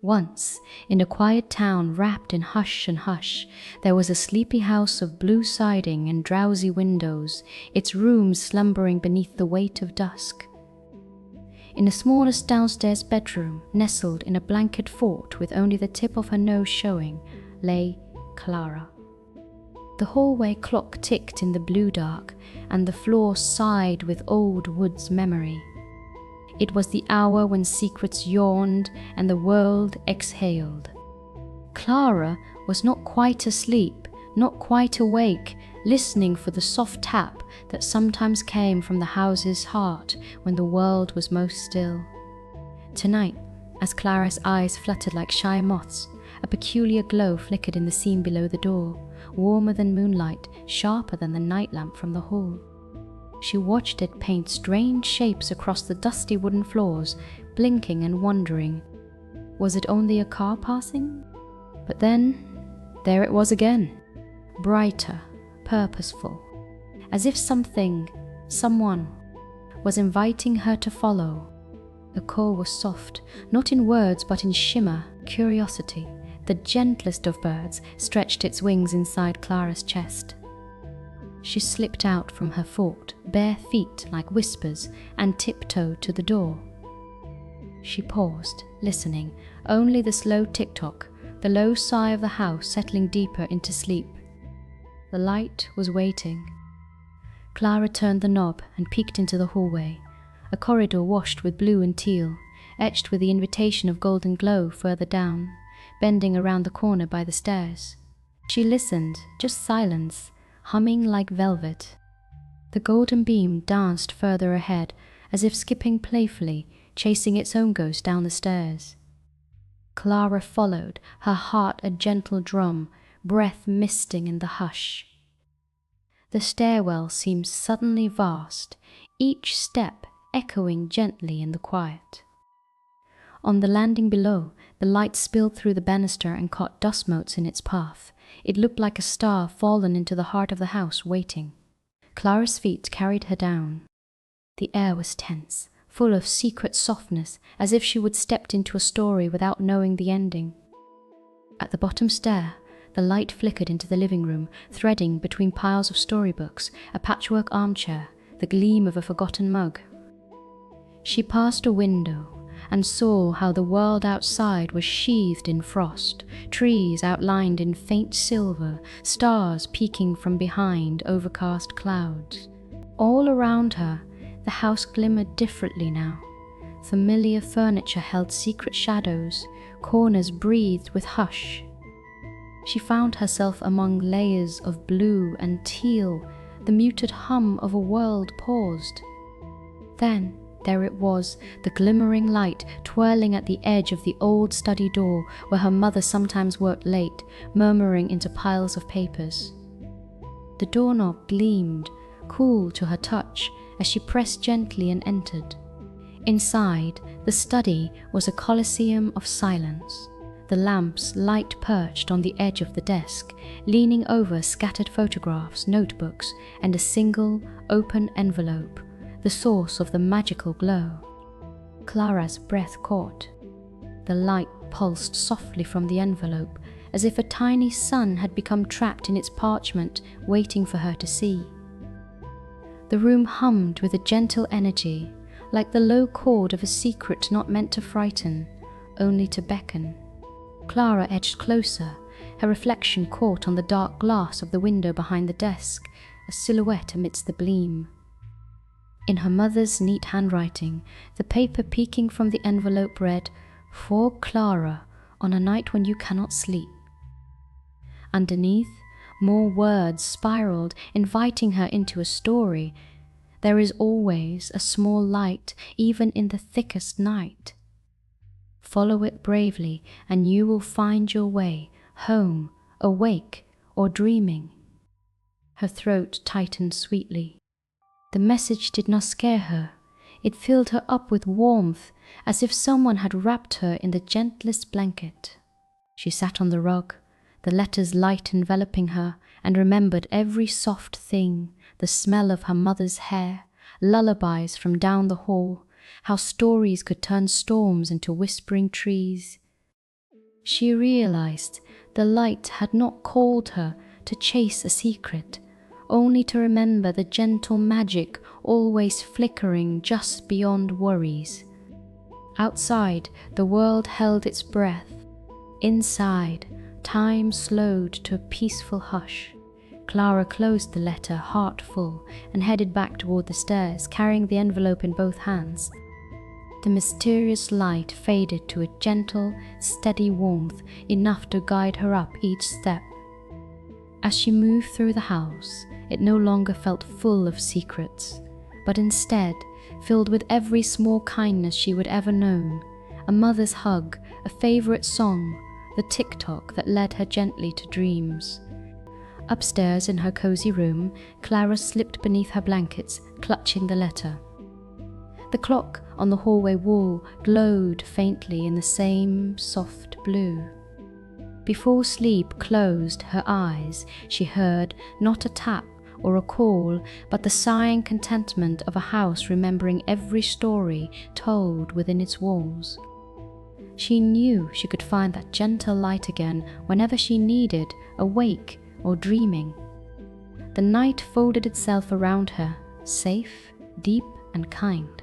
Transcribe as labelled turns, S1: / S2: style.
S1: Once, in a quiet town wrapped in hush and hush, there was a sleepy house of blue siding and drowsy windows, its rooms slumbering beneath the weight of dusk. In the smallest downstairs bedroom, nestled in a blanket fort with only the tip of her nose showing, lay Clara. The hallway clock ticked in the blue dark, and the floor sighed with old Wood's memory. It was the hour when secrets yawned and the world exhaled. Clara was not quite asleep, not quite awake, listening for the soft tap that sometimes came from the house's heart when the world was most still. Tonight, as Clara's eyes fluttered like shy moths, a peculiar glow flickered in the seam below the door, warmer than moonlight, sharper than the night lamp from the hall. She watched it paint strange shapes across the dusty wooden floors, blinking and wondering. Was it only a car passing? But then, there it was again, brighter, purposeful, as if something, someone, was inviting her to follow. The call was soft, not in words but in shimmer, curiosity. The gentlest of birds stretched its wings inside Clara's chest. She slipped out from her fort, bare feet like whispers, and tiptoed to the door. She paused, listening, only the slow tick-tock, the low sigh of the house settling deeper into sleep. The light was waiting. Clara turned the knob and peeked into the hallway, a corridor washed with blue and teal, etched with the invitation of golden glow further down, bending around the corner by the stairs. She listened, just silence, humming like velvet. The golden beam danced further ahead, as if skipping playfully, chasing its own ghost down the stairs. Clara followed, her heart a gentle drum, breath misting in the hush. The stairwell seemed suddenly vast, each step echoing gently in the quiet. On the landing below, the light spilled through the banister and caught dust motes in its path. It looked like a star fallen into the heart of the house, waiting. Clara's feet carried her down. The air was tense, full of secret softness, as if she would stepped into a story without knowing the ending. At the bottom stair, the light flickered into the living room, threading between piles of storybooks, a patchwork armchair, the gleam of a forgotten mug. She passed a window and saw how the world outside was sheathed in frost, trees outlined in faint silver, stars peeking from behind overcast clouds. All around her, the house glimmered differently now. Familiar furniture held secret shadows, corners breathed with hush. She found herself among layers of blue and teal. The muted hum of a world paused. Then, there it was, the glimmering light twirling at the edge of the old study door where her mother sometimes worked late, murmuring into piles of papers. The doorknob gleamed, cool to her touch, as she pressed gently and entered. Inside, the study was a coliseum of silence, the lamp's light perched on the edge of the desk, leaning over scattered photographs, notebooks, and a single, open envelope, the source of the magical glow. Clara's breath caught. The light pulsed softly from the envelope, as if a tiny sun had become trapped in its parchment, waiting for her to see. The room hummed with a gentle energy, like the low chord of a secret not meant to frighten, only to beckon. Clara edged closer, her reflection caught on the dark glass of the window behind the desk, a silhouette amidst the gleam. In her mother's neat handwriting, the paper peeking from the envelope read, "For Clara, on a night when you cannot sleep." Underneath, more words spiraled, inviting her into a story. There is always a small light, even in the thickest night. Follow it bravely, and you will find your way home, awake or dreaming. Her throat tightened sweetly. The message did not scare her. It filled her up with warmth, as if someone had wrapped her in the gentlest blanket. She sat on the rug, the letters light enveloping her, and remembered every soft thing, the smell of her mother's hair, lullabies from down the hall, how stories could turn storms into whispering trees. She realized the light had not called her to chase a secret, only to remember the gentle magic always flickering just beyond worries. Outside, the world held its breath. Inside, time slowed to a peaceful hush. Clara closed the letter, heart full, and headed back toward the stairs, carrying the envelope in both hands. The mysterious light faded to a gentle, steady warmth, enough to guide her up each step. As she moved through the house, it no longer felt full of secrets, but instead filled with every small kindness she would ever known: a mother's hug, a favorite song, the tick-tock that led her gently to dreams. Upstairs in her cozy room, Clara slipped beneath her blankets, clutching the letter. The clock on the hallway wall glowed faintly in the same soft blue. Before sleep closed her eyes, she heard not a tap or a call, but the sighing contentment of a house remembering every story told within its walls. She knew she could find that gentle light again whenever she needed, awake or dreaming. The night folded itself around her, safe, deep, and kind.